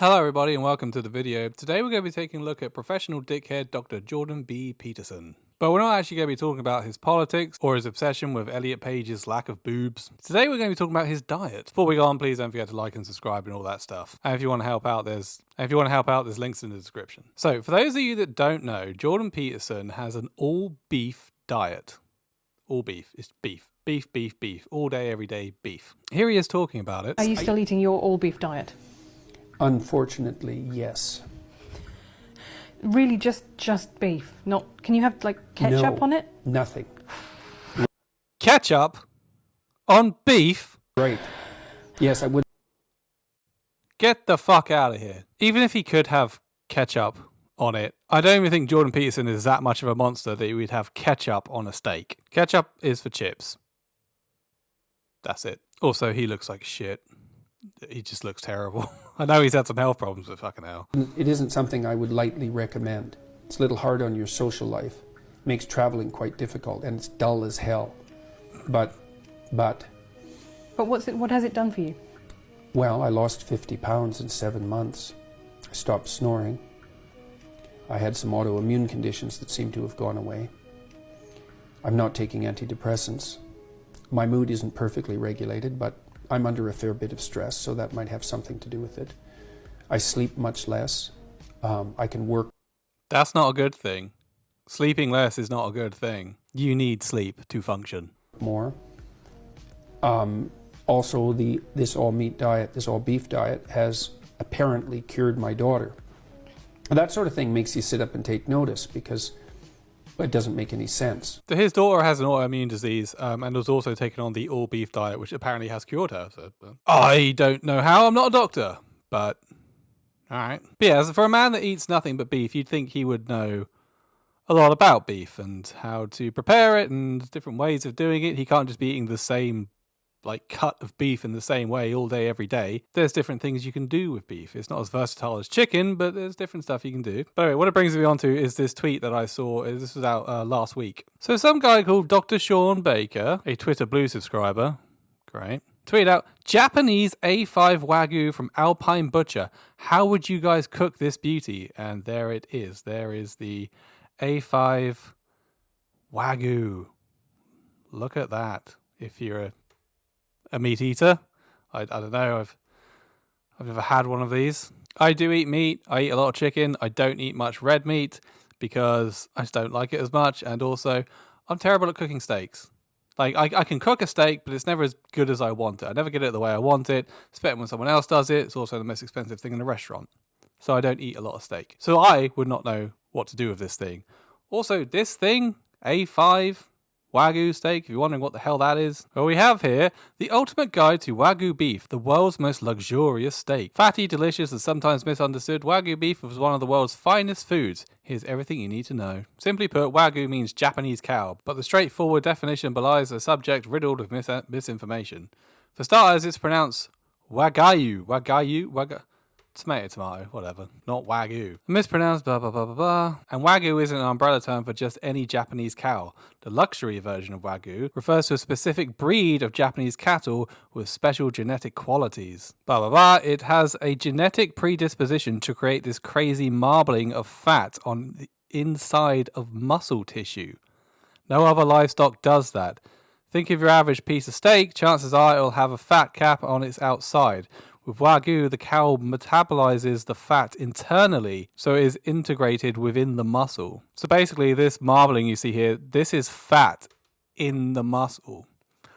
Hello everybody and welcome to the video. Today we're going to be taking a look at professional dickhead Dr. Jordan B. Peterson. But we're not actually going to be talking about his politics or his obsession with Elliot Page's lack of boobs. Today we're going to be talking about his diet. Before we go on, please don't forget to like and subscribe and all that stuff. And if you want to help out, there's links in the description. So for those of you that don't know, Jordan Peterson has an all beef diet. All beef. It's beef. Beef, beef, beef. All day, every day, beef. Here he is talking about it. Are you still eating your all beef diet? Unfortunately, yes. Really, just beef? Not? Can you have like ketchup on it? Nothing. Ketchup on beef? Right. Yes, I would. Get the fuck out of here. Even if he could have ketchup on it, I don't even think Jordan Peterson is that much of a monster that he would have ketchup on a steak. Ketchup is for chips. That's it. Also, he looks like shit. He just looks terrible. I know he's had some health problems, but fucking hell. It isn't something I would lightly recommend. It's a little hard on your social life. It makes traveling quite difficult, and it's dull as hell. But But what has it done for you? well, I lost 50 pounds in 7 months. I stopped snoring. I had some autoimmune conditions that seem to have gone away. I'm not taking antidepressants. My mood isn't perfectly regulated, but I'm under a fair bit of stress, so that might have something to do with it. I sleep much less. I can work. That's not a good thing. Sleeping less is not a good thing. You need sleep to function. More. Also, this all meat diet, this all beef diet, has apparently cured my daughter. And that sort of thing makes you sit up and take notice because it doesn't make any sense. So his daughter has an autoimmune disease and was also taken on the all beef diet, which apparently has cured her. So I don't know how. I'm not a doctor, but all right. But yeah, for a man that eats nothing but beef, you'd think he would know a lot about beef and how to prepare it and different ways of doing it. He can't just be eating the same cut of beef in the same way all day, every day. There's different things you can do with beef. It's not as versatile as chicken, but there's different stuff you can do. But anyway, what it brings me on to is this tweet that I saw. This was out last week. So some guy called Dr. Sean Baker, a Twitter Blue subscriber, great, tweeted out, Japanese A5 wagyu from Alpine Butcher. How would you guys cook this beauty? And there it is. There is the A5 wagyu. Look at that. If you're a meat eater. I don't know. I've never had one of these. I do eat meat. I eat a lot of chicken. I don't eat much red meat because I just don't like it as much. And also, I'm terrible at cooking steaks. I can cook a steak, but it's never as good as I want it. I never get it the way I want it. It's better when someone else does it. It's also the most expensive thing in a restaurant. So I don't eat a lot of steak. So I would not know what to do with this thing. Also, this thing, A5 Wagyu steak, if you're wondering what the hell that is. Well, we have here the ultimate guide to Wagyu beef, the world's most luxurious steak. Fatty, delicious, and sometimes misunderstood, Wagyu beef is one of the world's finest foods. Here's everything you need to know. Simply put, Wagyu means Japanese cow, but the straightforward definition belies a subject riddled with misinformation. For starters, it's pronounced wagyu. Tomato, whatever. Not wagyu. Mispronounced, blah, blah, blah, blah, blah. And wagyu isn't an umbrella term for just any Japanese cow. The luxury version of wagyu refers to a specific breed of Japanese cattle with special genetic qualities. Blah, blah, blah. It has a genetic predisposition to create this crazy marbling of fat on the inside of muscle tissue. No other livestock does that. Think of your average piece of steak, chances are it will have a fat cap on its outside. With Wagyu, the cow metabolizes the fat internally, so it is integrated within the muscle. So basically, this marbling you see here, this is fat in the muscle,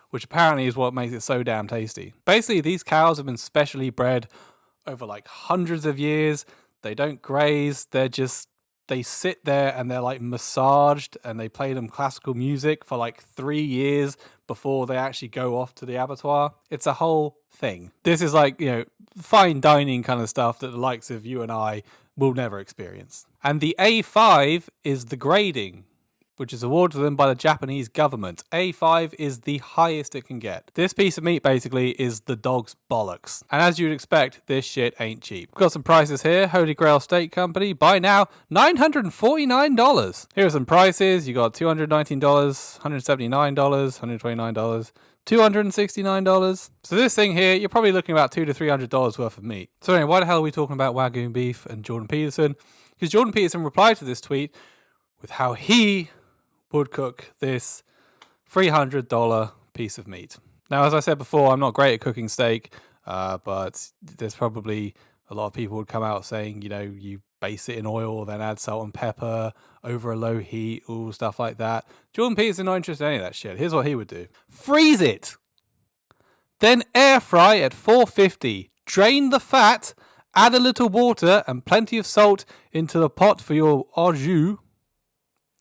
which apparently is what makes it so damn tasty. Basically, these cows have been specially bred over hundreds of years. They don't graze, they sit there and they're massaged and they play them classical music for 3 years before they actually go off to the abattoir. It's a whole thing. This is fine dining kind of stuff that the likes of you and I will never experience. And the A5 is the grading, which is awarded to them by the Japanese government. A5 is the highest it can get. This piece of meat basically is the dog's bollocks. And as you'd expect, this shit ain't cheap. We've got some prices here. Holy Grail Steak Company, buy now, $949. Here are some prices. You got $219, $179, $129, $269. So this thing here, you're probably looking about $200 to $300 worth of meat. So anyway, why the hell are we talking about Wagyu beef and Jordan Peterson? Because Jordan Peterson replied to this tweet with how he would cook this $300 piece of meat. Now, as I said before, I'm not great at cooking steak, but there's probably a lot of people would come out saying, you base it in oil, then add salt and pepper over a low heat, all stuff like that. Jordan Peterson not interested in any of that shit. Here's what he would do. Freeze it. Then air fry at 450. Drain the fat, add a little water and plenty of salt into the pot for your au jus.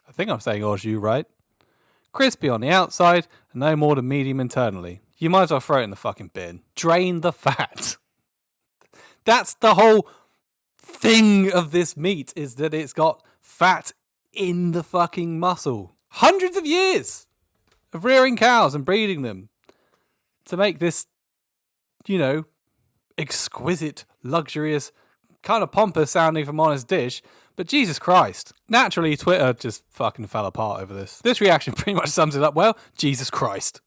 I think I'm saying au jus right. Crispy on the outside and no more than medium internally. You might as well throw it in the fucking bin. Drain the fat. That's the whole thing of this meat, is that it's got fat in the fucking muscle. Hundreds of years of rearing cows and breeding them to make this, exquisite, luxurious, kind of pompous sounding from Honest Dish. But Jesus Christ. Naturally, Twitter just fucking fell apart over this. This reaction pretty much sums it up well. Jesus Christ.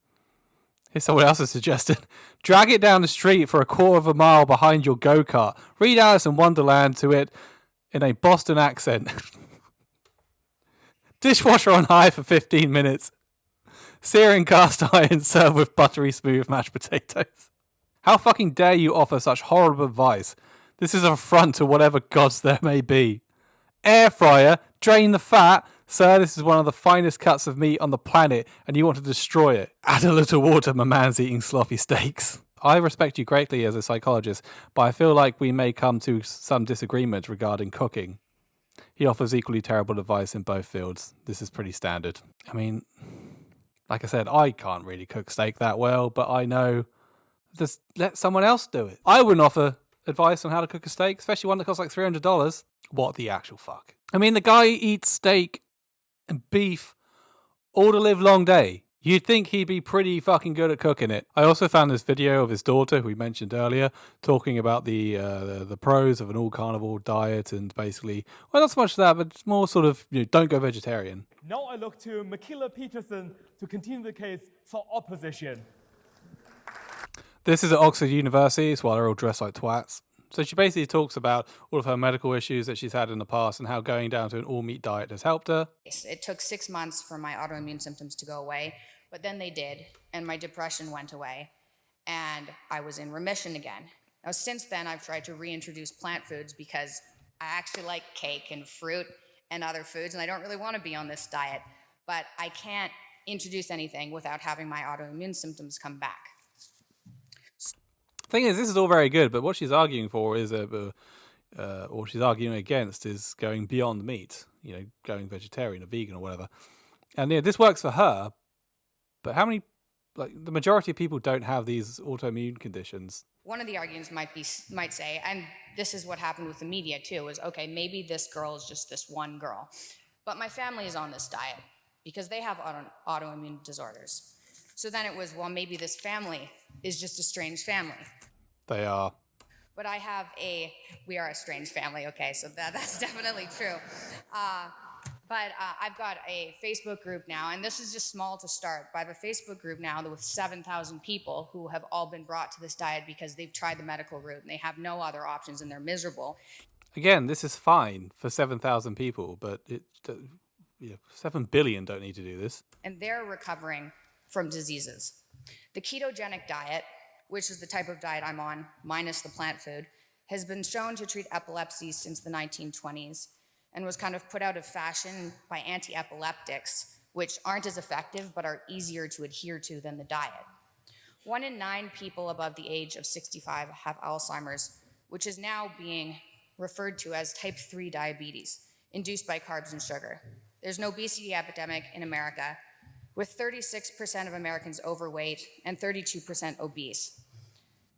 Here's someone else has suggested. Drag it down the street for a quarter of a mile behind your go-kart. Read Alice in Wonderland to it in a Boston accent. Dishwasher on high for 15 minutes. Searing cast iron served with buttery smooth mashed potatoes. How fucking dare you offer such horrible advice? This is an affront to whatever gods there may be. Air fryer, drain the fat. Sir, this is one of the finest cuts of meat on the planet, and you want to destroy it. Add a little water, my man's eating sloppy steaks. I respect you greatly as a psychologist, but I feel like we may come to some disagreement regarding cooking. He offers equally terrible advice in both fields. This is pretty standard. I mean, like I said, I can't really cook steak that well, but I know just let someone else do it. I wouldn't offer advice on how to cook a steak, especially one that costs like $300. What the actual fuck? I mean, the guy eats steak and beef all the live long day. You'd think he'd be pretty fucking good at cooking it. I also found this video of his daughter, who we mentioned earlier, talking about the pros of an all-carnivore diet and basically, well, not so much that, but it's more sort of, don't go vegetarian. Now I look to Peterson to continue the case for opposition. This is at Oxford University. It's while they're all dressed like twats. So she basically talks about all of her medical issues that she's had in the past and how going down to an all-meat diet has helped her. It took 6 months for my autoimmune symptoms to go away, but then they did, and my depression went away, and I was in remission again. Now, since then, I've tried to reintroduce plant foods because I actually like cake and fruit and other foods, and I don't really want to be on this diet, but I can't introduce anything without having my autoimmune symptoms come back. Thing is, this is all very good, but what she's arguing for is, or she's arguing against, is going beyond meat, going vegetarian or vegan or whatever. And this works for her, but how many, the majority of people don't have these autoimmune conditions. One of the arguments might say, and this is what happened with the media too, is okay, maybe this girl is just this one girl, but my family is on this diet because they have autoimmune disorders. So then it was, well, maybe this family is just a strange family. They are. But we are a strange family, okay, so that's definitely true. But I've got a Facebook group now, and this is just small to start, but I have a Facebook group now with 7,000 people who have all been brought to this diet because they've tried the medical route and they have no other options and they're miserable. Again, this is fine for 7,000 people, but 7 billion don't need to do this. And they're recovering from diseases. The ketogenic diet, which is the type of diet I'm on, minus the plant food, has been shown to treat epilepsy since the 1920s and was kind of put out of fashion by anti-epileptics, which aren't as effective but are easier to adhere to than the diet. 1 in 9 people above the age of 65 have Alzheimer's, which is now being referred to as type 3 diabetes, induced by carbs and sugar. There's an obesity epidemic in America, with 36% of Americans overweight and 32% obese.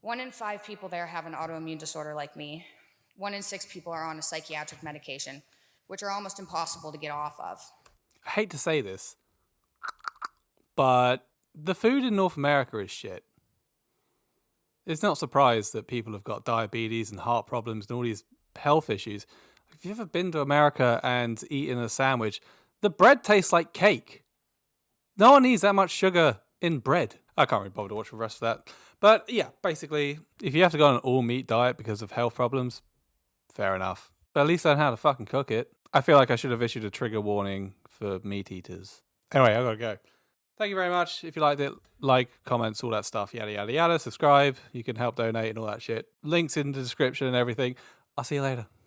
1 in 5 people there have an autoimmune disorder like me. 1 in 6 people are on a psychiatric medication, which are almost impossible to get off of. I hate to say this, but the food in North America is shit. It's not surprised that people have got diabetes and heart problems and all these health issues. If you've ever been to America and eaten a sandwich, the bread tastes like cake. No one needs that much sugar in bread. I can't really bother to watch the rest of that. But yeah, basically, if you have to go on an all-meat diet because of health problems, fair enough. But at least learn how to fucking cook it. I feel like I should have issued a trigger warning for meat eaters. Anyway, I gotta go. Thank you very much. If you liked it, like, comments, all that stuff, yada, yada, yada. Subscribe. You can help donate and all that shit. Links in the description and everything. I'll see you later.